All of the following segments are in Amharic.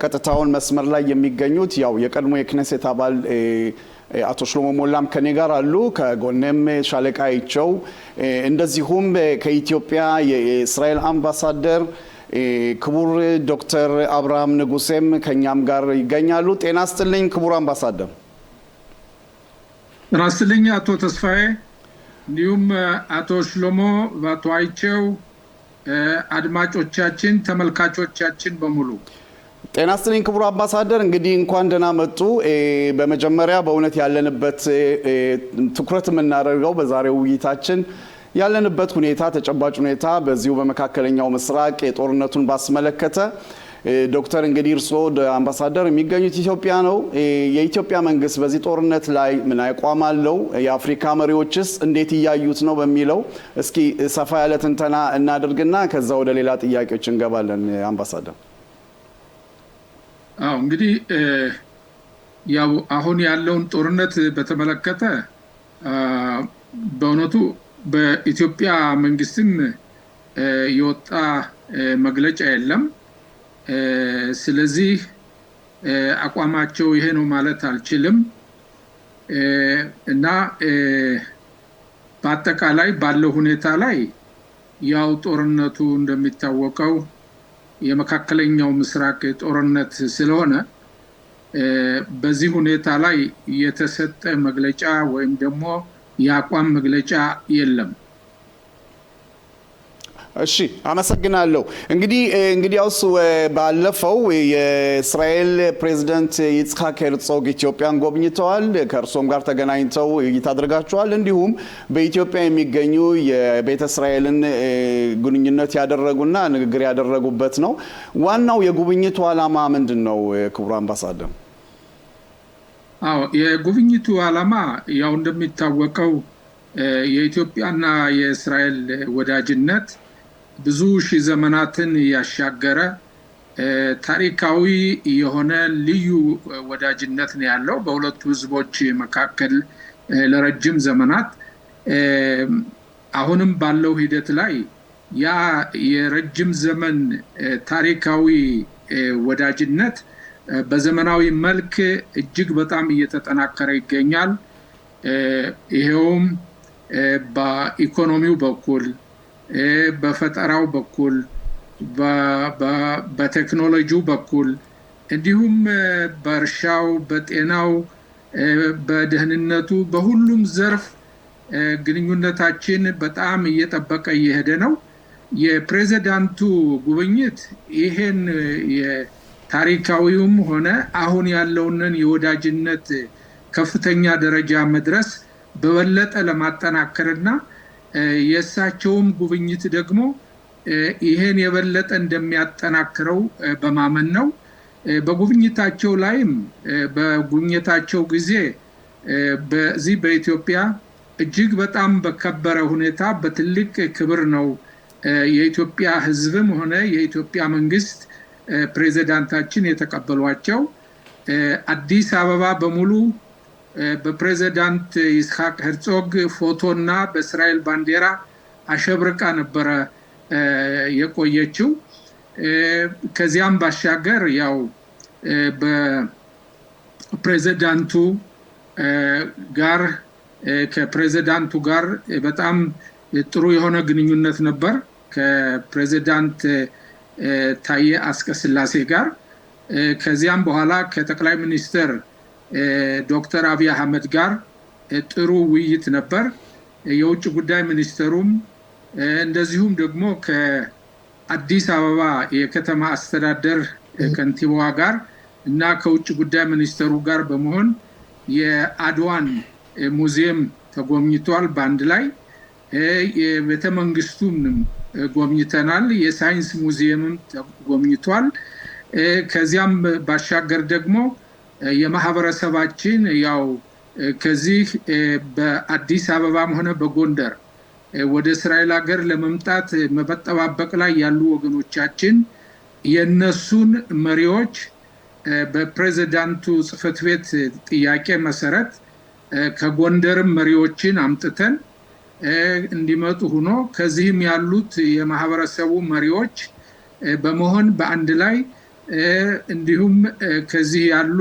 ቀጥታውን መስመር ላይ የሚገኙት ያው የቀድሞ የክኔሴት አባል አቶ ሽሎሞ ሞላም ከኔ ጋር አሉ። ከጎኔም ሻለቃ አይቸው እንደዚሁም ከኢትዮጵያ የእስራኤል አምባሳደር ክቡር ዶክተር አብርሃም ንጉሴም ከኛም ጋር ይገኛሉ። ጤና ይስጥልኝ ክቡር አምባሳደር። ጤና ይስጥልኝ አቶ ተስፋዬ፣ እንዲሁም አቶ ሽሎሞ፣ አቶ አይቸው፣ አድማጮቻችን ተመልካቾቻችን በሙሉ ጤና ይስጥልኝ ክቡር አምባሳደር። እንግዲህ እንኳን ደህና መጡ። በመጀመሪያ በእውነት ያለንበት ትኩረት የምናደርገው በዛሬው ውይይታችን ያለንበት ሁኔታ ተጨባጭ ሁኔታ በዚሁ በመካከለኛው ምስራቅ የጦርነቱን ባስመለከተ ዶክተር እንግዲህ እርስዎ አምባሳደር የሚገኙት ኢትዮጵያ ነው። የኢትዮጵያ መንግስት በዚህ ጦርነት ላይ ምን አቋም አለው? የአፍሪካ መሪዎችስ እንዴት እያዩት ነው በሚለው እስኪ ሰፋ ያለ ትንተና እናድርግና ከዛ ወደ ሌላ ጥያቄዎች እንገባለን። አምባሳደር እንግዲህ ያው አሁን ያለውን ጦርነት በተመለከተ በእውነቱ በኢትዮጵያ መንግስትም የወጣ መግለጫ የለም። ስለዚህ አቋማቸው ይሄ ነው ማለት አልችልም እና በአጠቃላይ ባለው ሁኔታ ላይ ያው ጦርነቱ እንደሚታወቀው የመካከለኛው ምስራቅ ጦርነት ስለሆነ በዚህ ሁኔታ ላይ የተሰጠ መግለጫ ወይም ደግሞ የአቋም መግለጫ የለም። እሺ አመሰግናለሁ። እንግዲያውስ ባለፈው የእስራኤል ፕሬዝዳንት ይስሐቅ ሄርዞግ ኢትዮጵያን ጎብኝተዋል። ከእርሶም ጋር ተገናኝተው ውይይት አድርጋቸዋል። እንዲሁም በኢትዮጵያ የሚገኙ የቤተ እስራኤልን ግንኙነት ያደረጉና ንግግር ያደረጉበት ነው። ዋናው የጉብኝቱ ዓላማ ምንድነው ክቡር አምባሳደር? የጉብኝቱ ዓላማ ያው እንደሚታወቀው የኢትዮጵያና የእስራኤል ወዳጅነት ብዙ ሺህ ዘመናትን ያሻገረ ታሪካዊ የሆነ ልዩ ወዳጅነት ነው ያለው በሁለቱ ህዝቦች መካከል ለረጅም ዘመናት። አሁንም ባለው ሂደት ላይ ያ የረጅም ዘመን ታሪካዊ ወዳጅነት በዘመናዊ መልክ እጅግ በጣም እየተጠናከረ ይገኛል። ይሄውም በኢኮኖሚው በኩል፣ በፈጠራው በኩል፣ በቴክኖሎጂው በኩል እንዲሁም በእርሻው፣ በጤናው፣ በደህንነቱ በሁሉም ዘርፍ ግንኙነታችን በጣም እየጠበቀ እየሄደ ነው። የፕሬዝዳንቱ ጉብኝት ይሄን የታሪካዊውም ሆነ አሁን ያለውን የወዳጅነት ከፍተኛ ደረጃ መድረስ በበለጠ ለማጠናከርና የእሳቸውም ጉብኝት ደግሞ ይሄን የበለጠ እንደሚያጠናክረው በማመን ነው። በጉብኝታቸው ላይም በጉብኝታቸው ጊዜ በዚህ በኢትዮጵያ እጅግ በጣም በከበረ ሁኔታ በትልቅ ክብር ነው የኢትዮጵያ ህዝብም ሆነ የኢትዮጵያ መንግስት ፕሬዝዳንታችን የተቀበሏቸው። አዲስ አበባ በሙሉ በፕሬዝዳንት ይስሐቅ ሄርዞግ ፎቶና በእስራኤል ባንዲራ አሸብርቃ ነበረ የቆየችው። ከዚያም ባሻገር ያው በፕሬዝዳንቱ ጋር በጣም ጥሩ የሆነ ግንኙነት ነበር ከፕሬዝዳንት ታዬ አስቀስላሴ ጋር። ከዚያም በኋላ ከጠቅላይ ሚኒስትር ዶክተር አብይ አህመድ ጋር ጥሩ ውይይት ነበር። የውጭ ጉዳይ ሚኒስትሩም እንደዚሁም ደግሞ ከአዲስ አበባ የከተማ አስተዳደር ከንቲባዋ ጋር እና ከውጭ ጉዳይ ሚኒስትሩ ጋር በመሆን የአድዋን ሙዚየም ተጎብኝቷል። በአንድ ላይ የቤተ መንግስቱን ጎብኝተናል። የሳይንስ ሙዚየምም ተጎብኝቷል። ከዚያም ባሻገር ደግሞ የማህበረሰባችን ያው ከዚህ በአዲስ አበባም ሆነ በጎንደር ወደ እስራኤል ሀገር ለመምጣት መጠባበቅ ላይ ያሉ ወገኖቻችን የነሱን መሪዎች በፕሬዝዳንቱ ጽሕፈት ቤት ጥያቄ መሰረት ከጎንደርም መሪዎችን አምጥተን እንዲመጡ ሆኖ ከዚህም ያሉት የማህበረሰቡ መሪዎች በመሆን በአንድ ላይ እንዲሁም ከዚህ ያሉ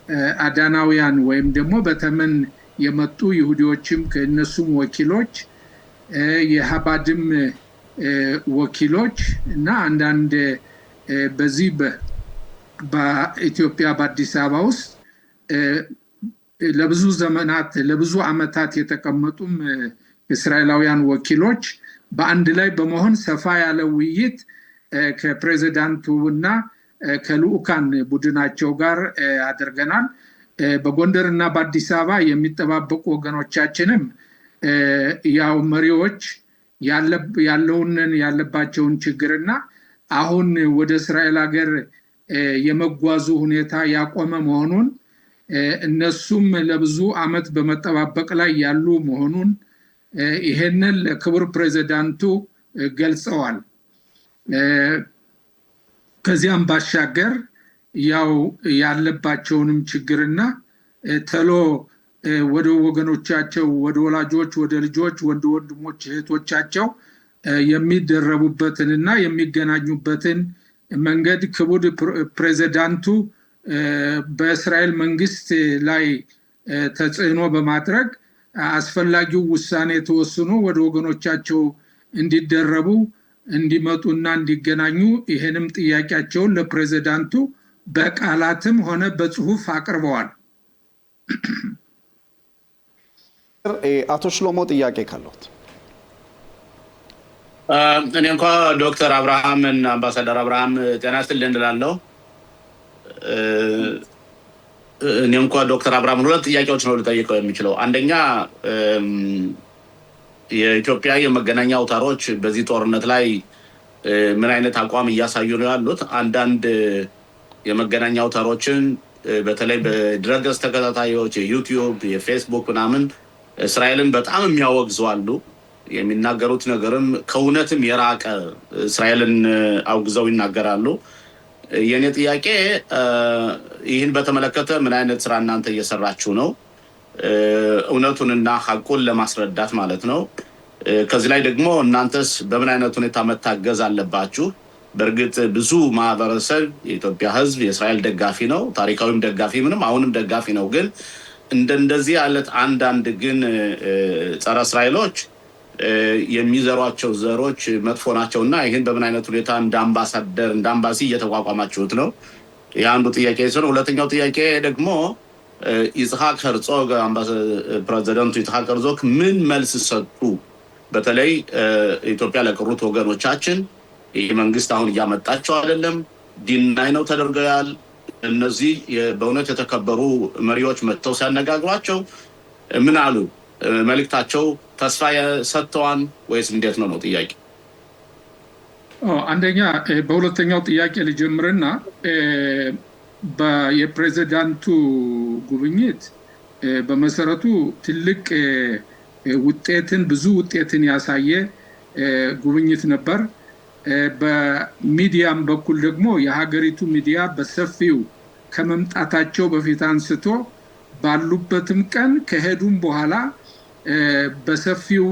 በአዳናውያን ወይም ደግሞ በተመን የመጡ ይሁዲዎችም ከነሱም ወኪሎች የሃባድም ወኪሎች እና አንዳንድ በዚህ በኢትዮጵያ በአዲስ አበባ ውስጥ ለብዙ ዘመናት ለብዙ አመታት የተቀመጡም እስራኤላውያን ወኪሎች በአንድ ላይ በመሆን ሰፋ ያለ ውይይት ከፕሬዝዳንቱ እና ከልኡካን ቡድናቸው ጋር አድርገናል። በጎንደር እና በአዲስ አበባ የሚጠባበቁ ወገኖቻችንም ያው መሪዎች ያለባቸውን ችግርና አሁን ወደ እስራኤል ሀገር የመጓዙ ሁኔታ ያቆመ መሆኑን እነሱም ለብዙ አመት በመጠባበቅ ላይ ያሉ መሆኑን ይሄንን ለክቡር ፕሬዝዳንቱ ገልጸዋል። ከዚያም ባሻገር ያው ያለባቸውንም ችግርና ተሎ ወደ ወገኖቻቸው ወደ ወላጆች ወደ ልጆች ወንድሞች እህቶቻቸው የሚደረቡበትንና የሚገናኙበትን መንገድ ክቡር ፕሬዝዳንቱ በእስራኤል መንግስት ላይ ተጽዕኖ በማድረግ አስፈላጊው ውሳኔ ተወስኖ ወደ ወገኖቻቸው እንዲደረቡ እንዲመጡና እንዲገናኙ ይሄንም ጥያቄያቸውን ለፕሬዝዳንቱ በቃላትም ሆነ በጽሁፍ አቅርበዋል። አቶ ሽሎሞ ጥያቄ ካለዎት? እኔ እንኳን ዶክተር አብርሃምን አምባሳደር አብርሃም ጤና ይስጥልኝ እላለሁ። እኔ እንኳን ዶክተር አብርሃም ሁለት ጥያቄዎች ነው ልጠይቀው የሚችለው። አንደኛ የኢትዮጵያ የመገናኛ አውታሮች በዚህ ጦርነት ላይ ምን አይነት አቋም እያሳዩ ነው ያሉት? አንዳንድ የመገናኛ አውታሮችን በተለይ በድረገጽ ተከታታዮች የዩቲዩብ የፌስቡክ ምናምን እስራኤልን በጣም የሚያወግዙ አሉ። የሚናገሩት ነገርም ከእውነትም የራቀ እስራኤልን አውግዘው ይናገራሉ። የኔ ጥያቄ ይህን በተመለከተ ምን አይነት ስራ እናንተ እየሰራችሁ ነው? እውነቱንና ሐቁን ለማስረዳት ማለት ነው። ከዚህ ላይ ደግሞ እናንተስ በምን አይነት ሁኔታ መታገዝ አለባችሁ? በእርግጥ ብዙ ማህበረሰብ የኢትዮጵያ ህዝብ የእስራኤል ደጋፊ ነው፣ ታሪካዊም ደጋፊ ምንም አሁንም ደጋፊ ነው። ግን እንደዚህ ያለት አንዳንድ ግን ጸረ እስራኤሎች የሚዘሯቸው ዘሮች መጥፎ ናቸውና ይሄን በምን አይነት ሁኔታ እንደ አምባሳደር እንደ አምባሲ እየተቋቋማችሁት ነው? የአንዱ ጥያቄ ነው። ሁለተኛው ጥያቄ ደግሞ ይስሐቅ ሄርዞግ ፕሬዝዳንቱ ይስሐቅ ሄርዞግ ምን መልስ ሰጡ? በተለይ ኢትዮጵያ ለቀሩት ወገኖቻችን ይህ መንግስት አሁን እያመጣቸው አይደለም፣ ዲናይ ነው ተደርገዋል። እነዚህ በእውነት የተከበሩ መሪዎች መጥተው ሲያነጋግሯቸው ምን አሉ? መልእክታቸው ተስፋ ሰጥተዋል ወይስ እንዴት ነው ጥያቄ? አንደኛ በሁለተኛው ጥያቄ ልጀምርና የፕሬዝዳንቱ ጉብኝት በመሰረቱ ትልቅ ብዙ ውጤትን ያሳየ ጉብኝት ነበር። በሚዲያም በኩል ደግሞ የሀገሪቱ ሚዲያ በሰፊው ከመምጣታቸው በፊት አንስቶ ባሉበትም ቀን ከሄዱም በኋላ በሰፊው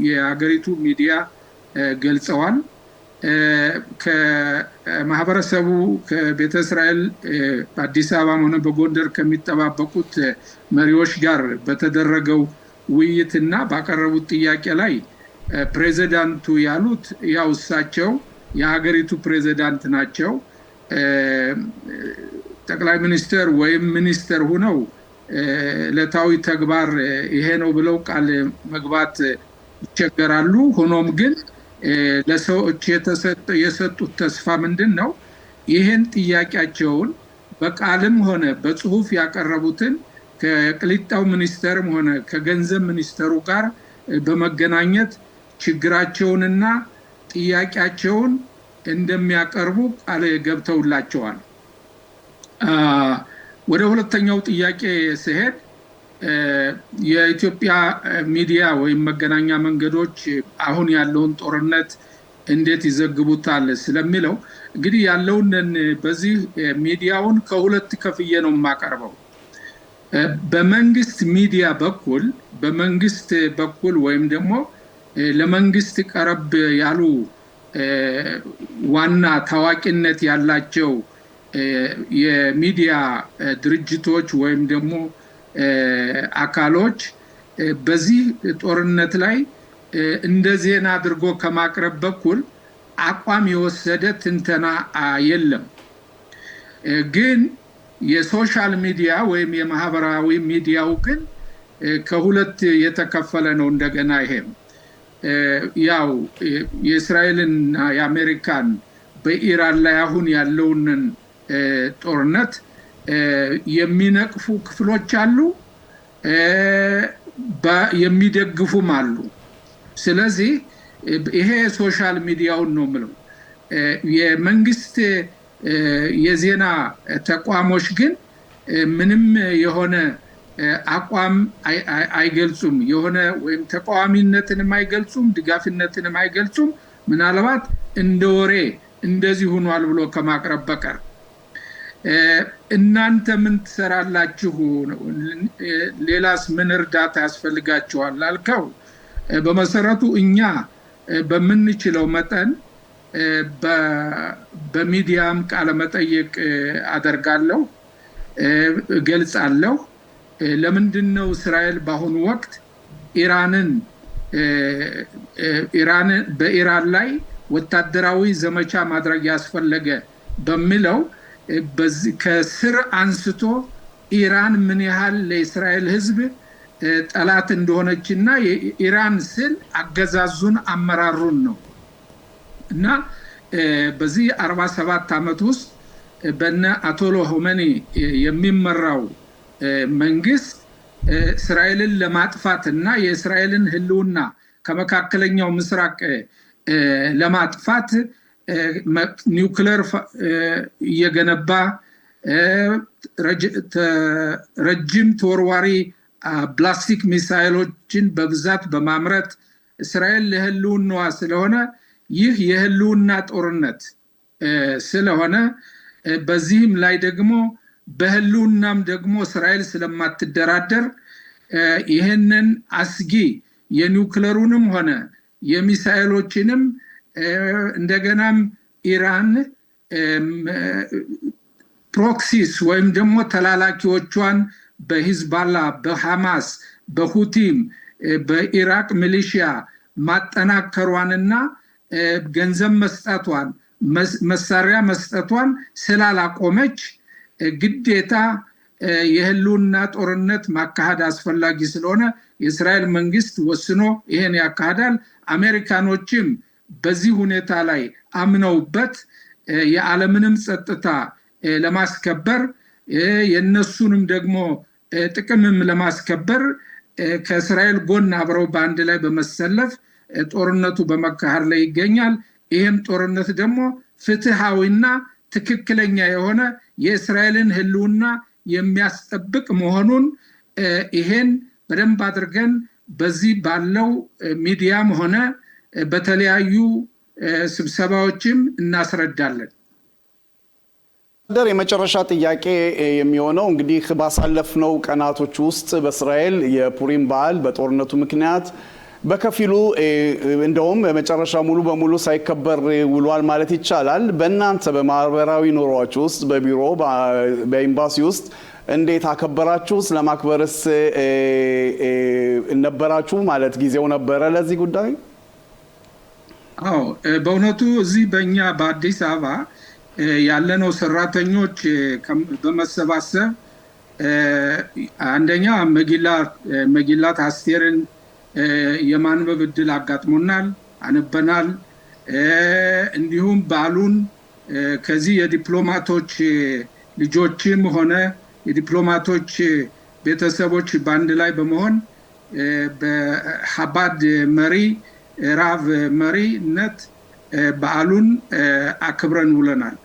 የሀገሪቱ ሚዲያ ገልጸዋል። ከማህበረሰቡ ከቤተ እስራኤል በአዲስ አበባ ሆነ በጎንደር ከሚጠባበቁት መሪዎች ጋር በተደረገው ውይይትና ባቀረቡት ጥያቄ ላይ ፕሬዝዳንቱ ያሉት ያው እሳቸው የሀገሪቱ ፕሬዝዳንት ናቸው። ጠቅላይ ሚኒስትር ወይም ሚኒስትር ሆነው ዕለታዊ ተግባር ይሄ ነው ብለው ቃል መግባት ይቸገራሉ። ሆኖም ግን ለሰዎች የሰጡት ተስፋ ምንድነው? ይሄን ጥያቄያቸውን በቃልም ሆነ በጽሁፍ ያቀረቡትን ከቅሊጣው ሚኒስተርም ሆነ ከገንዘብ ሚኒስተሩ ጋር በመገናኘት ችግራቸውንና ጥያቄያቸውን እንደሚያቀርቡ ቃል ገብተውላቸዋል። ወደ ሁለተኛው ጥያቄ ሲሄድ የኢትዮጵያ ሚዲያ ወይም መገናኛ መንገዶች አሁን ያለውን ጦርነት እንዴት ይዘግቡታል ስለሚለው እንግዲህ ያለውን በዚህ ሚዲያውን ከሁለት ከፍዬ ነው የማቀርበው። በመንግስት ሚዲያ በኩል ወይም ደግሞ ለመንግስት ቀረብ ያሉ ዋና ታዋቂነት ያላቸው የሚዲያ ድርጅቶች ወይም ደግሞ አካሎች በዚህ ጦርነት ላይ እንደ ዜና አድርጎ ከማቅረብ በኩል አቋም የወሰደ ትንተና የለም። ግን የሶሻል ሚዲያ ወይም የማህበራዊ ሚዲያው ግን ከሁለት የተከፈለ ነው። እንደገና ይሄም ያው የእስራኤልና የአሜሪካን በኢራን ላይ አሁን ያለውን ጦርነት የሚነቅፉ ክፍሎች አሉ፣ የሚደግፉም አሉ። ስለዚህ ይሄ ሶሻል ሚዲያውን ነው የምለው። የመንግስት የዜና ተቋሞች ግን ምንም የሆነ አቋም አይገልጹም፣ የሆነ ወይም ተቃዋሚነትንም አይገልጹም፣ ድጋፍነትንም አይገልጹም። ምናልባት እንደ ወሬ እንደዚህ ሆኗል ብሎ ከማቅረብ በቀር እናንተ ምን ትሰራላችሁ፣ ሌላስ ምን እርዳታ ያስፈልጋችኋል አልከው። በመሰረቱ እኛ በምንችለው መጠን በሚዲያም ቃለ መጠይቅ አደርጋለሁ፣ እገልጻለሁ። ለምንድነው እስራኤል በአሁኑ ወቅት በኢራን ላይ ወታደራዊ ዘመቻ ማድረግ ያስፈለገ በሚለው ከስር አንስቶ ኢራን ምን ያህል ለእስራኤል ሕዝብ ጠላት እንደሆነችና የኢራን ስል አገዛዙን አመራሩን ነው እና በዚህ 47 ዓመት ውስጥ በነ አያቶላ ሆሜኒ የሚመራው መንግስት እስራኤልን ለማጥፋትና የእስራኤልን ህልውና ከመካከለኛው ምስራቅ ለማጥፋት ኒውክሌር እየገነባ ረጅም ተወርዋሪ ፕላስቲክ ሚሳይሎችን በብዛት በማምረት እስራኤል ለህልውናዋ ስለሆነ ይህ የህልውና ጦርነት ስለሆነ በዚህም ላይ ደግሞ በህልውናም ደግሞ እስራኤል ስለማትደራደር ይሄንን አስጊ የኒውክሌሩንም ሆነ የሚሳይሎችንም እንደገናም ኢራን ፕሮክሲስ ወይም ደግሞ ተላላኪዎቿን በሂዝባላ፣ በሐማስ፣ በሁቲም፣ በኢራቅ ሚሊሺያ ማጠናከሯንና ገንዘብ መስጠቷን መሳሪያ መስጠቷን ስላላቆመች ግዴታ የህልውና ጦርነት ማካሄድ አስፈላጊ ስለሆነ የእስራኤል መንግስት ወስኖ ይሄን ያካሂዳል። አሜሪካኖችም በዚህ ሁኔታ ላይ አምነውበት የዓለምንም ጸጥታ ለማስከበር የነሱንም ደግሞ ጥቅምም ለማስከበር ከእስራኤል ጎን አብረው በአንድ ላይ በመሰለፍ ጦርነቱ በመካሄድ ላይ ይገኛል። ይህም ጦርነት ደግሞ ፍትሃዊና ትክክለኛ የሆነ የእስራኤልን ህልውና የሚያስጠብቅ መሆኑን ይሄን በደንብ አድርገን በዚህ ባለው ሚዲያም ሆነ በተለያዩ ስብሰባዎችም እናስረዳለን። የመጨረሻ ጥያቄ የሚሆነው እንግዲህ ባሳለፍነው ቀናቶች ውስጥ በእስራኤል የፑሪም በዓል በጦርነቱ ምክንያት በከፊሉ እንደውም መጨረሻ ሙሉ በሙሉ ሳይከበር ውሏል ማለት ይቻላል። በእናንተ በማህበራዊ ኑሯችሁ ውስጥ በቢሮ በኤምባሲ ውስጥ እንዴት አከበራችሁ? ስለማክበርስ ነበራችሁ ማለት ጊዜው ነበረ ለዚህ ጉዳይ? አዎ በእውነቱ እዚህ በእኛ በአዲስ አበባ ያለነው ሰራተኞች በመሰባሰብ አንደኛ መጊላት አስቴርን የማንበብ እድል አጋጥሞናል፣ አንበናል። እንዲሁም በዓሉን ከዚህ የዲፕሎማቶች ልጆችም ሆነ የዲፕሎማቶች ቤተሰቦች በአንድ ላይ በመሆን በሐባድ መሪ ራቭ መሪነት በዓሉን አክብረን ውለናል።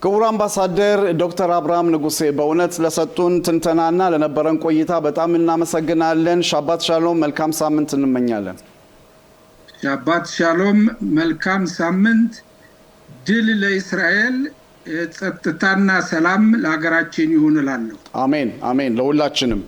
ክቡር አምባሳደር ዶክተር አብርሃም ንጉሴ በእውነት ለሰጡን ትንተናና ለነበረን ቆይታ በጣም እናመሰግናለን። ሻባት ሻሎም፣ መልካም ሳምንት እንመኛለን። ሻባት ሻሎም፣ መልካም ሳምንት። ድል ለእስራኤል፣ ጸጥታና ሰላም ለሀገራችን ይሁን እላለሁ። አሜን አሜን፣ ለሁላችንም።